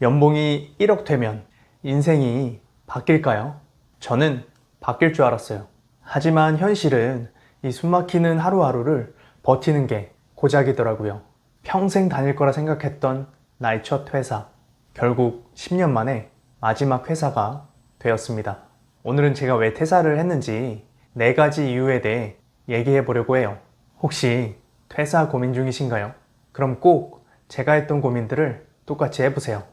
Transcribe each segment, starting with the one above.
연봉이 1억 되면 인생이 바뀔까요? 저는 바뀔 줄 알았어요. 하지만 현실은 이 숨막히는 하루하루를 버티는 게 고작이더라고요. 평생 다닐 거라 생각했던 나의 첫 회사. 결국 10년 만에 마지막 회사가 되었습니다. 오늘은 제가 왜 퇴사를 했는지 4가지 이유에 대해 얘기해 보려고 해요. 혹시 퇴사 고민 중이신가요? 그럼 꼭 제가 했던 고민들을 똑같이 해보세요.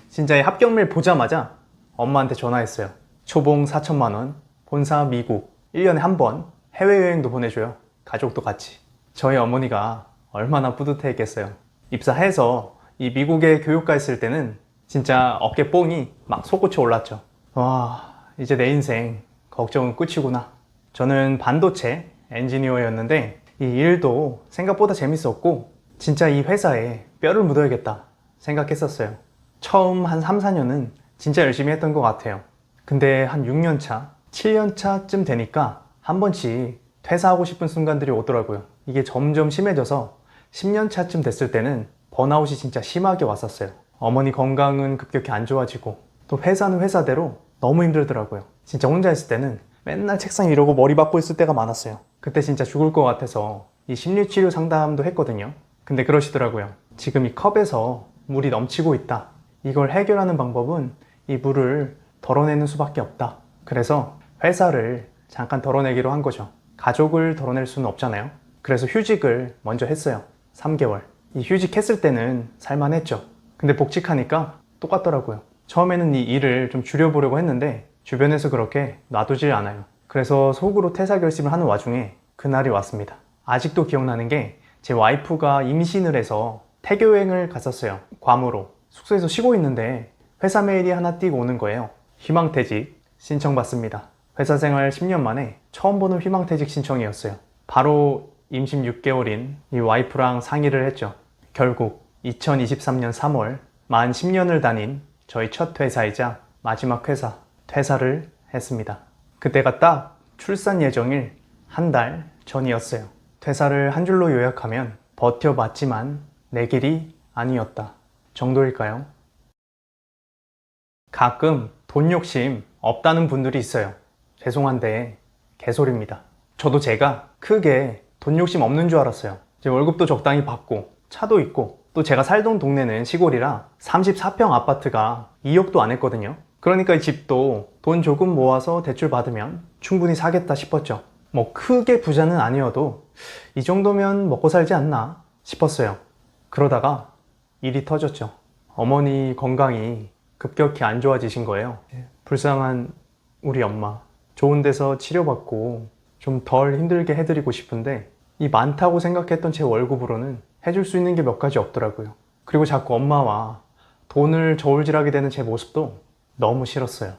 진짜 이 합격메일 보자마자 엄마한테 전화했어요. 초봉 4천만 원, 본사 미국, 1년에 한 번 해외여행도 보내줘요. 가족도 같이. 저희 어머니가 얼마나 뿌듯해했겠어요. 입사해서 이 미국에 교육 가 있을 때는 진짜 어깨 뽕이 막 솟구쳐 올랐죠. 와, 이제 내 인생 걱정은 끝이구나. 저는 반도체 엔지니어였는데 이 일도 생각보다 재밌었고 진짜 이 회사에 뼈를 묻어야겠다 생각했었어요. 처음 한 3, 4년은 진짜 열심히 했던 것 같아요. 근데 한 6년 차, 7년 차쯤 되니까 한 번씩 퇴사하고 싶은 순간들이 오더라고요. 이게 점점 심해져서 10년 차쯤 됐을 때는 번아웃이 진짜 심하게 왔었어요. 어머니 건강은 급격히 안 좋아지고 또 회사는 회사대로 너무 힘들더라고요. 진짜 혼자 있을 때는 맨날 책상 이러고 머리 박고 있을 때가 많았어요. 그때 진짜 죽을 것 같아서 이 심리치료 상담도 했거든요. 근데 그러시더라고요. 지금 이 컵에서 물이 넘치고 있다. 이걸 해결하는 방법은 이 물을 덜어내는 수밖에 없다. 그래서 회사를 잠깐 덜어내기로 한 거죠. 가족을 덜어낼 수는 없잖아요. 그래서 휴직을 먼저 했어요. 3개월. 이 휴직했을 때는 살만했죠. 근데 복직하니까 똑같더라고요. 처음에는 이 일을 좀 줄여보려고 했는데 주변에서 그렇게 놔두질 않아요. 그래서 속으로 퇴사 결심을 하는 와중에 그날이 왔습니다. 아직도 기억나는 게 제 와이프가 임신을 해서 태교여행을 갔었어요. 괌으로. 숙소에서 쉬고 있는데 회사 메일이 하나 띄고 오는 거예요. 희망퇴직 신청받습니다. 회사 생활 10년 만에 처음 보는 희망퇴직 신청이었어요. 바로 임신 6개월인 이 와이프랑 상의를 했죠. 결국 2023년 3월 만 10년을 다닌 저희 첫 회사이자 마지막 회사 퇴사를 했습니다. 그때가 딱 출산 예정일 한 달 전이었어요. 퇴사를 한 줄로 요약하면 버텨봤지만 내 길이 아니었다 정도일까요? 가끔 돈 욕심 없다는 분들이 있어요. 죄송한데 개소리입니다. 저도 제가 크게 돈 욕심 없는 줄 알았어요. 제 월급도 적당히 받고 차도 있고 또 제가 살던 동네는 시골이라 34평 아파트가 2억도 안 했거든요. 그러니까 이 집도 돈 조금 모아서 대출 받으면 충분히 사겠다 싶었죠. 뭐 크게 부자는 아니어도 이 정도면 먹고 살지 않나 싶었어요. 그러다가 일이 터졌죠. 어머니 건강이 급격히 안 좋아지신 거예요. 불쌍한 우리 엄마. 좋은 데서 치료받고 좀 덜 힘들게 해드리고 싶은데 이 많다고 생각했던 제 월급으로는 해줄 수 있는 게 몇 가지 없더라고요. 그리고 자꾸 엄마와 돈을 저울질하게 되는 제 모습도 너무 싫었어요.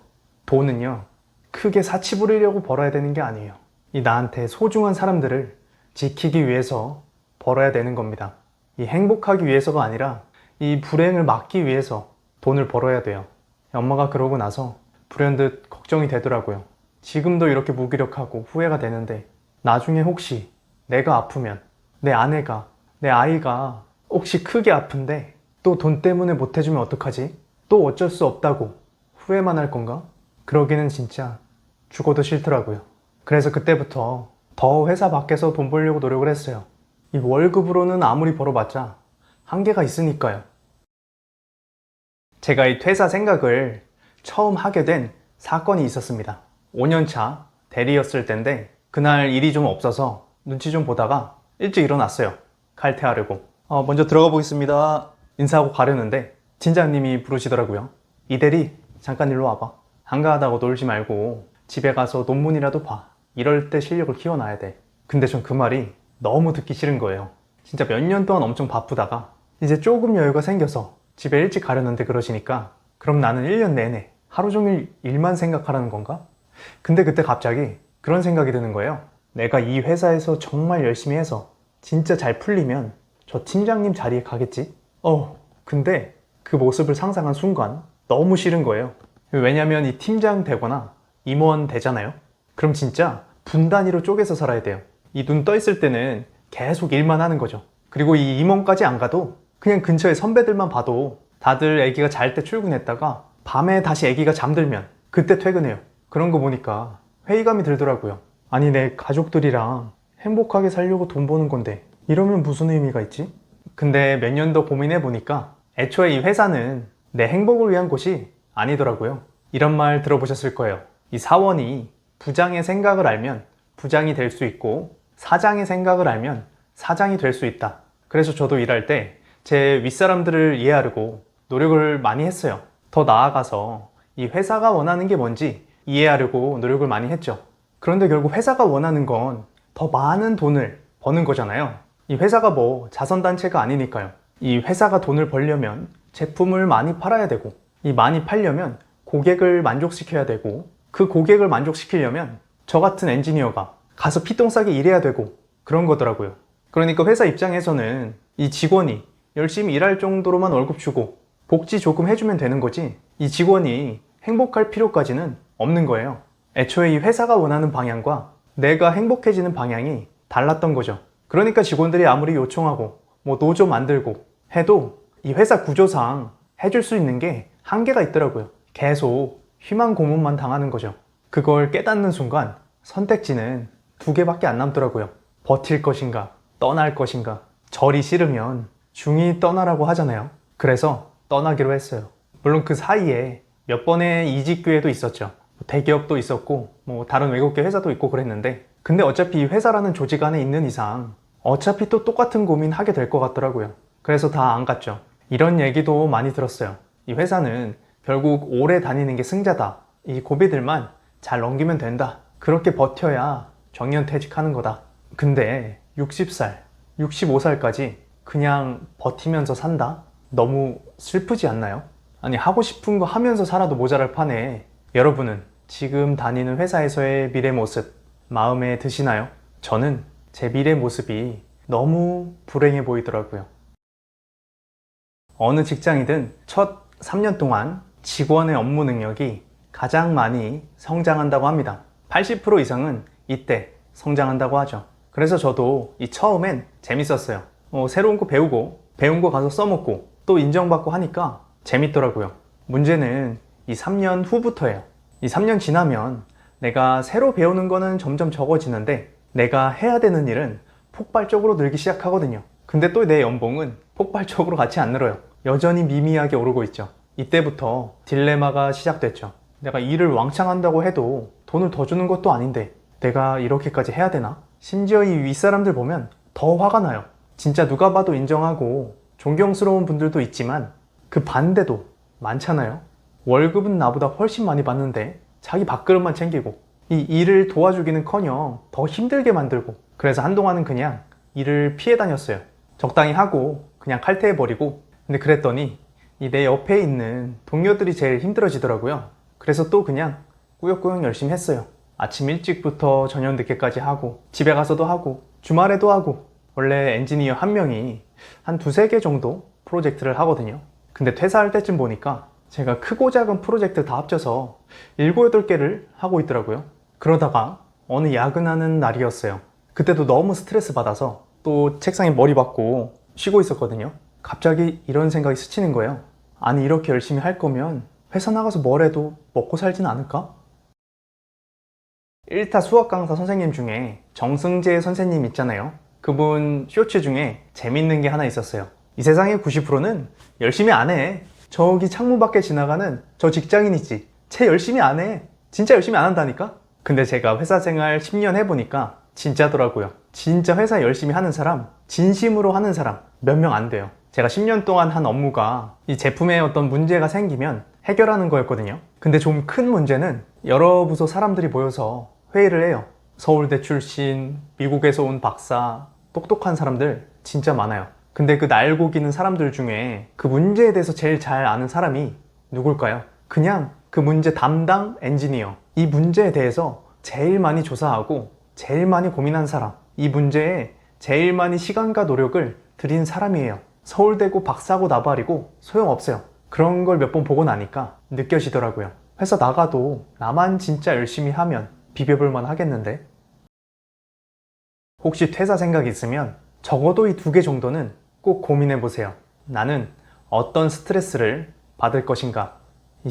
돈은요, 크게 사치 부리려고 벌어야 되는 게 아니에요. 이 나한테 소중한 사람들을 지키기 위해서 벌어야 되는 겁니다. 이 행복하기 위해서가 아니라 이 불행을 막기 위해서 돈을 벌어야 돼요. 엄마가 그러고 나서 불현듯 걱정이 되더라고요. 지금도 이렇게 무기력하고 후회가 되는데 나중에 혹시 내가 아프면 내 아내가, 내 아이가 혹시 크게 아픈데 또 돈 때문에 못 해주면 어떡하지? 또 어쩔 수 없다고 후회만 할 건가? 그러기는 진짜 죽어도 싫더라고요. 그래서 그때부터 더 회사 밖에서 돈 벌려고 노력을 했어요. 이 월급으로는 아무리 벌어봤자 한계가 있으니까요. 제가 이 퇴사 생각을 처음 하게 된 사건이 있었습니다. 5년차 대리였을 때인데 그날 일이 좀 없어서 눈치 좀 보다가 일찍 일어났어요. 칼퇴하려고. 먼저 들어가 보겠습니다. 인사하고 가려는데 팀장님이 부르시더라고요. 이 대리 잠깐 일로 와봐. 한가하다고 놀지 말고 집에 가서 논문이라도 봐. 이럴 때 실력을 키워놔야 돼. 근데 전 그 말이 너무 듣기 싫은 거예요. 진짜 몇 년 동안 엄청 바쁘다가 이제 조금 여유가 생겨서 집에 일찍 가려는데 그러시니까 그럼 나는 1년 내내 하루 종일 일만 생각하라는 건가? 근데 그때 갑자기 그런 생각이 드는 거예요. 내가 이 회사에서 정말 열심히 해서 진짜 잘 풀리면 저 팀장님 자리에 가겠지? 근데 그 모습을 상상한 순간 너무 싫은 거예요. 왜냐면 이 팀장 되거나 임원 되잖아요. 그럼 진짜 분 단위로 쪼개서 살아야 돼요. 이 눈 떠 있을 때는 계속 일만 하는 거죠. 그리고 이 임원까지 안 가도 그냥 근처에 선배들만 봐도 다들 아기가 잘 때 출근했다가 밤에 다시 아기가 잠들면 그때 퇴근해요. 그런 거 보니까 회의감이 들더라고요. 아니, 내 가족들이랑 행복하게 살려고 돈 버는 건데 이러면 무슨 의미가 있지? 근데 몇 년 더 고민해 보니까 애초에 이 회사는 내 행복을 위한 곳이 아니더라고요. 이런 말 들어보셨을 거예요. 이 사원이 부장의 생각을 알면 부장이 될 수 있고 사장의 생각을 알면 사장이 될 수 있다. 그래서 저도 일할 때 제 윗사람들을 이해하려고 노력을 많이 했어요. 더 나아가서 이 회사가 원하는 게 뭔지 이해하려고 노력을 많이 했죠. 그런데 결국 회사가 원하는 건 더 많은 돈을 버는 거잖아요. 이 회사가 뭐 자선단체가 아니니까요. 이 회사가 돈을 벌려면 제품을 많이 팔아야 되고, 이 많이 팔려면 고객을 만족시켜야 되고, 그 고객을 만족시키려면 저 같은 엔지니어가 가서 피똥 싸게 일해야 되고 그런 거더라고요. 그러니까 회사 입장에서는 이 직원이 열심히 일할 정도로만 월급 주고 복지 조금 해주면 되는 거지, 이 직원이 행복할 필요까지는 없는 거예요. 애초에 이 회사가 원하는 방향과 내가 행복해지는 방향이 달랐던 거죠. 그러니까 직원들이 아무리 요청하고 뭐 노조 만들고 해도 이 회사 구조상 해줄 수 있는 게 한계가 있더라고요. 계속 희망 고문만 당하는 거죠. 그걸 깨닫는 순간 선택지는 두 개밖에 안 남더라고요. 버틸 것인가, 떠날 것인가. 절이 싫으면 중이 떠나라고 하잖아요. 그래서 떠나기로 했어요. 물론 그 사이에 몇 번의 이직 기회도 있었죠. 대기업도 있었고 뭐 다른 외국계 회사도 있고 그랬는데, 근데 어차피 이 회사라는 조직 안에 있는 이상 어차피 또 똑같은 고민 하게 될 것 같더라고요. 그래서 다 안 갔죠. 이런 얘기도 많이 들었어요. 이 회사는 결국 오래 다니는 게 승자다. 이 고비들만 잘 넘기면 된다. 그렇게 버텨야 정년퇴직하는 거다. 근데 60살, 65살까지 그냥 버티면서 산다? 너무 슬프지 않나요? 아니, 하고 싶은 거 하면서 살아도 모자랄 판에 여러분은 지금 다니는 회사에서의 미래 모습 마음에 드시나요? 저는 제 미래 모습이 너무 불행해 보이더라고요. 어느 직장이든 첫 3년 동안 직원의 업무 능력이 가장 많이 성장한다고 합니다. 80% 이상은 이때 성장한다고 하죠. 그래서 저도 이 처음엔 재밌었어요. 새로운 거 배우고 배운 거 가서 써먹고 또 인정받고 하니까 재밌더라고요. 문제는 이 3년 후부터예요. 이 3년 지나면 내가 새로 배우는 거는 점점 적어지는데 내가 해야 되는 일은 폭발적으로 늘기 시작하거든요. 근데 또 내 연봉은 폭발적으로 같이 안 늘어요. 여전히 미미하게 오르고 있죠. 이때부터 딜레마가 시작됐죠. 내가 일을 왕창 한다고 해도 돈을 더 주는 것도 아닌데 내가 이렇게까지 해야 되나? 심지어 이 윗사람들 보면 더 화가 나요. 진짜 누가 봐도 인정하고 존경스러운 분들도 있지만 그 반대도 많잖아요. 월급은 나보다 훨씬 많이 받는데 자기 밥그릇만 챙기고 이 일을 도와주기는커녕 더 힘들게 만들고, 그래서 한동안은 그냥 일을 피해 다녔어요. 적당히 하고 그냥 칼퇴해버리고. 근데 그랬더니 이 내 옆에 있는 동료들이 제일 힘들어지더라고요. 그래서 또 그냥 꾸역꾸역 열심히 했어요. 아침 일찍부터 저녁 늦게까지 하고 집에 가서도 하고 주말에도 하고. 원래 엔지니어 한 명이 한 두세 개 정도 프로젝트를 하거든요. 근데 퇴사할 때쯤 보니까 제가 크고 작은 프로젝트 다 합쳐서 7, 8개를 하고 있더라고요. 그러다가 어느 야근하는 날이었어요. 그때도 너무 스트레스 받아서 또 책상에 머리 박고 쉬고 있었거든요. 갑자기 이런 생각이 스치는 거예요. 아니, 이렇게 열심히 할 거면 회사 나가서 뭘 해도 먹고 살진 않을까? 1타 수학 강사 선생님 중에 정승재 선생님 있잖아요. 그분 쇼츠 중에 재밌는 게 하나 있었어요. 이 세상의 90%는 열심히 안 해. 저기 창문 밖에 지나가는 저 직장인 있지, 쟤 열심히 안 해. 진짜 열심히 안 한다니까? 근데 제가 회사 생활 10년 해보니까 진짜더라고요. 진짜 회사 열심히 하는 사람, 진심으로 하는 사람 몇 명 안 돼요. 제가 10년 동안 한 업무가 이 제품에 어떤 문제가 생기면 해결하는 거였거든요. 근데 좀 큰 문제는 여러 부서 사람들이 모여서 회의를 해요. 서울대 출신, 미국에서 온 박사, 똑똑한 사람들 진짜 많아요. 근데 그 날고기는 사람들 중에 그 문제에 대해서 제일 잘 아는 사람이 누굴까요? 그냥 그 문제 담당 엔지니어. 이 문제에 대해서 제일 많이 조사하고 제일 많이 고민한 사람, 이 문제에 제일 많이 시간과 노력을 들인 사람이에요. 서울대고 박사고 나발이고 소용없어요. 그런 걸 몇 번 보고 나니까 느껴지더라고요. 회사 나가도 나만 진짜 열심히 하면 비벼볼만 하겠는데? 혹시 퇴사 생각이 있으면 적어도 이 두 개 정도는 꼭 고민해 보세요. 나는 어떤 스트레스를 받을 것인가.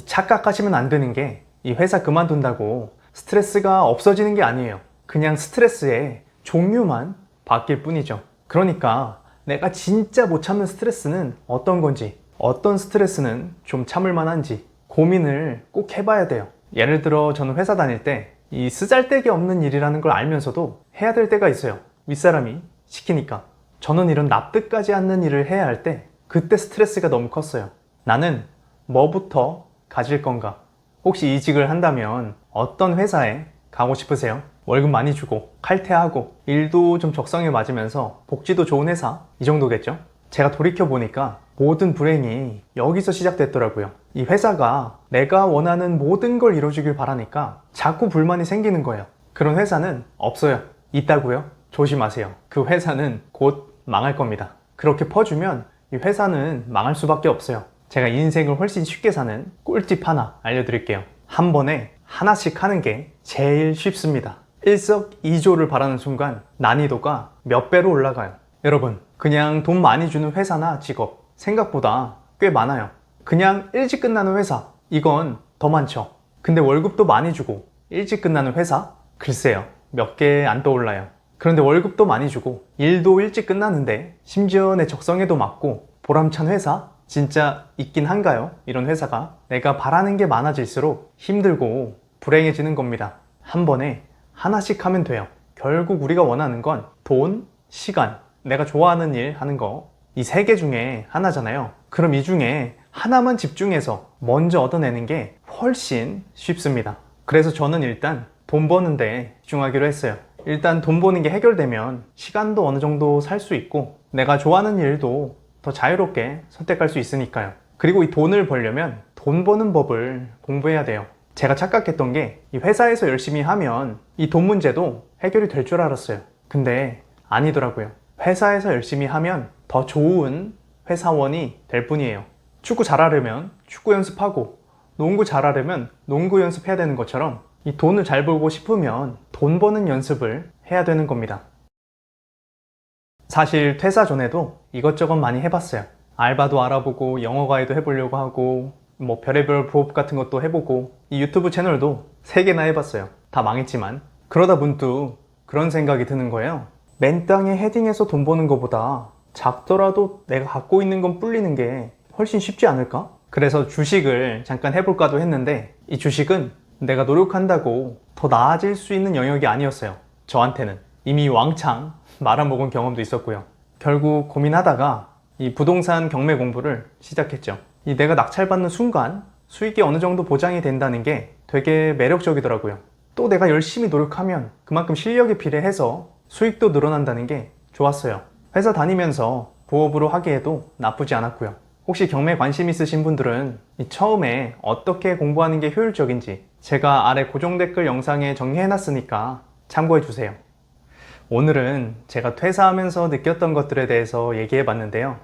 착각하시면 안 되는 게 이 회사 그만둔다고 스트레스가 없어지는 게 아니에요. 그냥 스트레스의 종류만 바뀔 뿐이죠. 그러니까 내가 진짜 못 참는 스트레스는 어떤 건지, 어떤 스트레스는 좀 참을 만한지 고민을 꼭 해봐야 돼요. 예를 들어 저는 회사 다닐 때 이 쓰잘데기 없는 일이라는 걸 알면서도 해야 될 때가 있어요. 윗사람이 시키니까. 저는 이런 납득하지 않는 일을 해야 할 때 그때 스트레스가 너무 컸어요. 나는 뭐부터 가질 건가? 혹시 이직을 한다면 어떤 회사에 가고 싶으세요? 월급 많이 주고 칼퇴하고 일도 좀 적성에 맞으면서 복지도 좋은 회사, 이 정도겠죠? 제가 돌이켜보니까 모든 불행이 여기서 시작됐더라고요. 이 회사가 내가 원하는 모든 걸 이뤄주길 바라니까 자꾸 불만이 생기는 거예요. 그런 회사는 없어요. 있다고요? 조심하세요. 그 회사는 곧 망할 겁니다. 그렇게 퍼주면 이 회사는 망할 수밖에 없어요. 제가 인생을 훨씬 쉽게 사는 꿀팁 하나 알려드릴게요. 한 번에 하나씩 하는 게 제일 쉽습니다. 일석이조를 바라는 순간 난이도가 몇 배로 올라가요. 여러분, 그냥 돈 많이 주는 회사나 직업 생각보다 꽤 많아요. 그냥 일찍 끝나는 회사, 이건 더 많죠. 근데 월급도 많이 주고 일찍 끝나는 회사? 글쎄요, 몇 개 안 떠올라요. 그런데 월급도 많이 주고 일도 일찍 끝나는데 심지어 내 적성에도 맞고 보람찬 회사? 진짜 있긴 한가요? 이런 회사가. 내가 바라는 게 많아질수록 힘들고 불행해지는 겁니다. 한 번에 하나씩 하면 돼요. 결국 우리가 원하는 건 돈, 시간, 내가 좋아하는 일 하는 거, 이 세 개 중에 하나잖아요. 그럼 이 중에 하나만 집중해서 먼저 얻어내는 게 훨씬 쉽습니다. 그래서 저는 일단 돈 버는데 집중하기로 했어요. 일단 돈 버는 게 해결되면 시간도 어느 정도 살 수 있고 내가 좋아하는 일도 더 자유롭게 선택할 수 있으니까요. 그리고 이 돈을 벌려면 돈 버는 법을 공부해야 돼요. 제가 착각했던 게 이 회사에서 열심히 하면 이 돈 문제도 해결이 될 줄 알았어요. 근데 아니더라고요. 회사에서 열심히 하면 더 좋은 회사원이 될 뿐이에요. 축구 잘하려면 축구 연습하고 농구 잘하려면 농구 연습해야 되는 것처럼 이 돈을 잘 벌고 싶으면 돈 버는 연습을 해야 되는 겁니다. 사실 퇴사 전에도 이것저것 많이 해봤어요. 알바도 알아보고 영어 과외도 해보려고 하고 뭐 별의별 부업 같은 것도 해보고 이 유튜브 채널도 3개나 해봤어요. 다 망했지만. 그러다 문득 그런 생각이 드는 거예요. 맨땅에 헤딩해서 돈 버는 것보다 작더라도 내가 갖고 있는 건 불리는 게 훨씬 쉽지 않을까? 그래서 주식을 잠깐 해볼까도 했는데 이 주식은 내가 노력한다고 더 나아질 수 있는 영역이 아니었어요. 저한테는. 이미 왕창 말아먹은 경험도 있었고요. 결국 고민하다가 이 부동산 경매 공부를 시작했죠. 이 내가 낙찰받는 순간 수익이 어느 정도 보장이 된다는 게 되게 매력적이더라고요. 또 내가 열심히 노력하면 그만큼 실력이 비례해서 수익도 늘어난다는 게 좋았어요. 회사 다니면서 부업으로 하기에도 나쁘지 않았고요. 혹시 경매 관심 있으신 분들은 처음에 어떻게 공부하는 게 효율적인지 제가 아래 고정 댓글 영상에 정리해놨으니까 참고해주세요. 오늘은 제가 퇴사하면서 느꼈던 것들에 대해서 얘기해봤는데요.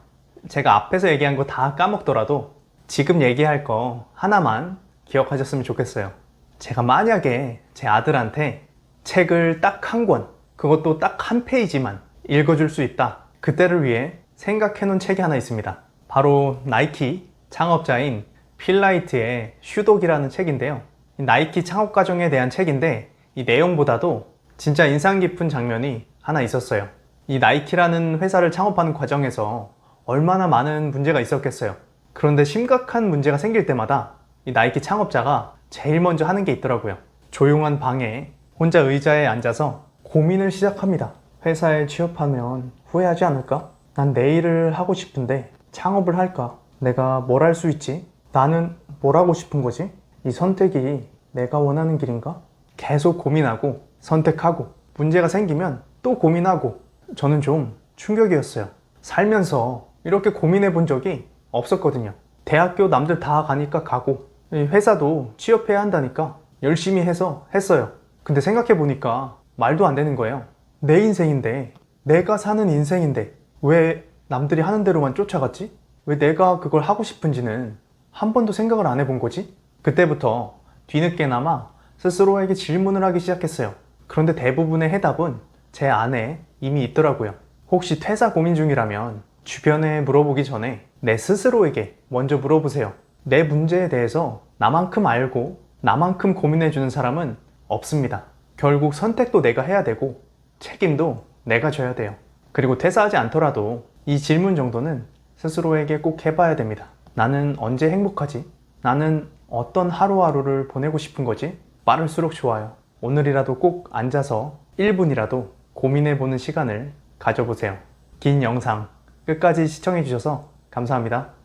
제가 앞에서 얘기한 거 다 까먹더라도 지금 얘기할 거 하나만 기억하셨으면 좋겠어요. 제가 만약에 제 아들한테 책을 딱 한 권, 그것도 딱 한 페이지만 읽어줄 수 있다. 그때를 위해 생각해놓은 책이 하나 있습니다. 바로 나이키 창업자인 필 라이트의 슈독이라는 책인데요. 나이키 창업 과정에 대한 책인데 이 내용보다도 진짜 인상 깊은 장면이 하나 있었어요. 이 나이키라는 회사를 창업하는 과정에서 얼마나 많은 문제가 있었겠어요. 그런데 심각한 문제가 생길 때마다 이 나이키 창업자가 제일 먼저 하는 게 있더라고요. 조용한 방에 혼자 의자에 앉아서 고민을 시작합니다. 회사에 취업하면 후회하지 않을까? 난 내 일을 하고 싶은데 창업을 할까? 내가 뭘 할 수 있지? 나는 뭘 하고 싶은 거지? 이 선택이 내가 원하는 길인가? 계속 고민하고 선택하고 문제가 생기면 또 고민하고. 저는 좀 충격이었어요. 살면서 이렇게 고민해 본 적이 없었거든요. 대학교 남들 다 가니까 가고 회사도 취업해야 한다니까 열심히 해서 했어요. 근데 생각해 보니까 말도 안 되는 거예요. 내 인생인데, 내가 사는 인생인데 왜 남들이 하는 대로만 쫓아갔지? 왜 내가 그걸 하고 싶은지는 한 번도 생각을 안 해본 거지? 그때부터 뒤늦게나마 스스로에게 질문을 하기 시작했어요. 그런데 대부분의 해답은 제 안에 이미 있더라고요. 혹시 퇴사 고민 중이라면 주변에 물어보기 전에 내 스스로에게 먼저 물어보세요. 내 문제에 대해서 나만큼 알고 나만큼 고민해주는 사람은 없습니다. 결국 선택도 내가 해야 되고 책임도 내가 져야 돼요. 그리고 퇴사하지 않더라도 이 질문 정도는 스스로에게 꼭 해봐야 됩니다. 나는 언제 행복하지? 나는 어떤 하루하루를 보내고 싶은 거지? 빠를수록 좋아요. 오늘이라도 꼭 앉아서 1분이라도 고민해보는 시간을 가져보세요. 긴 영상 끝까지 시청해주셔서 감사합니다.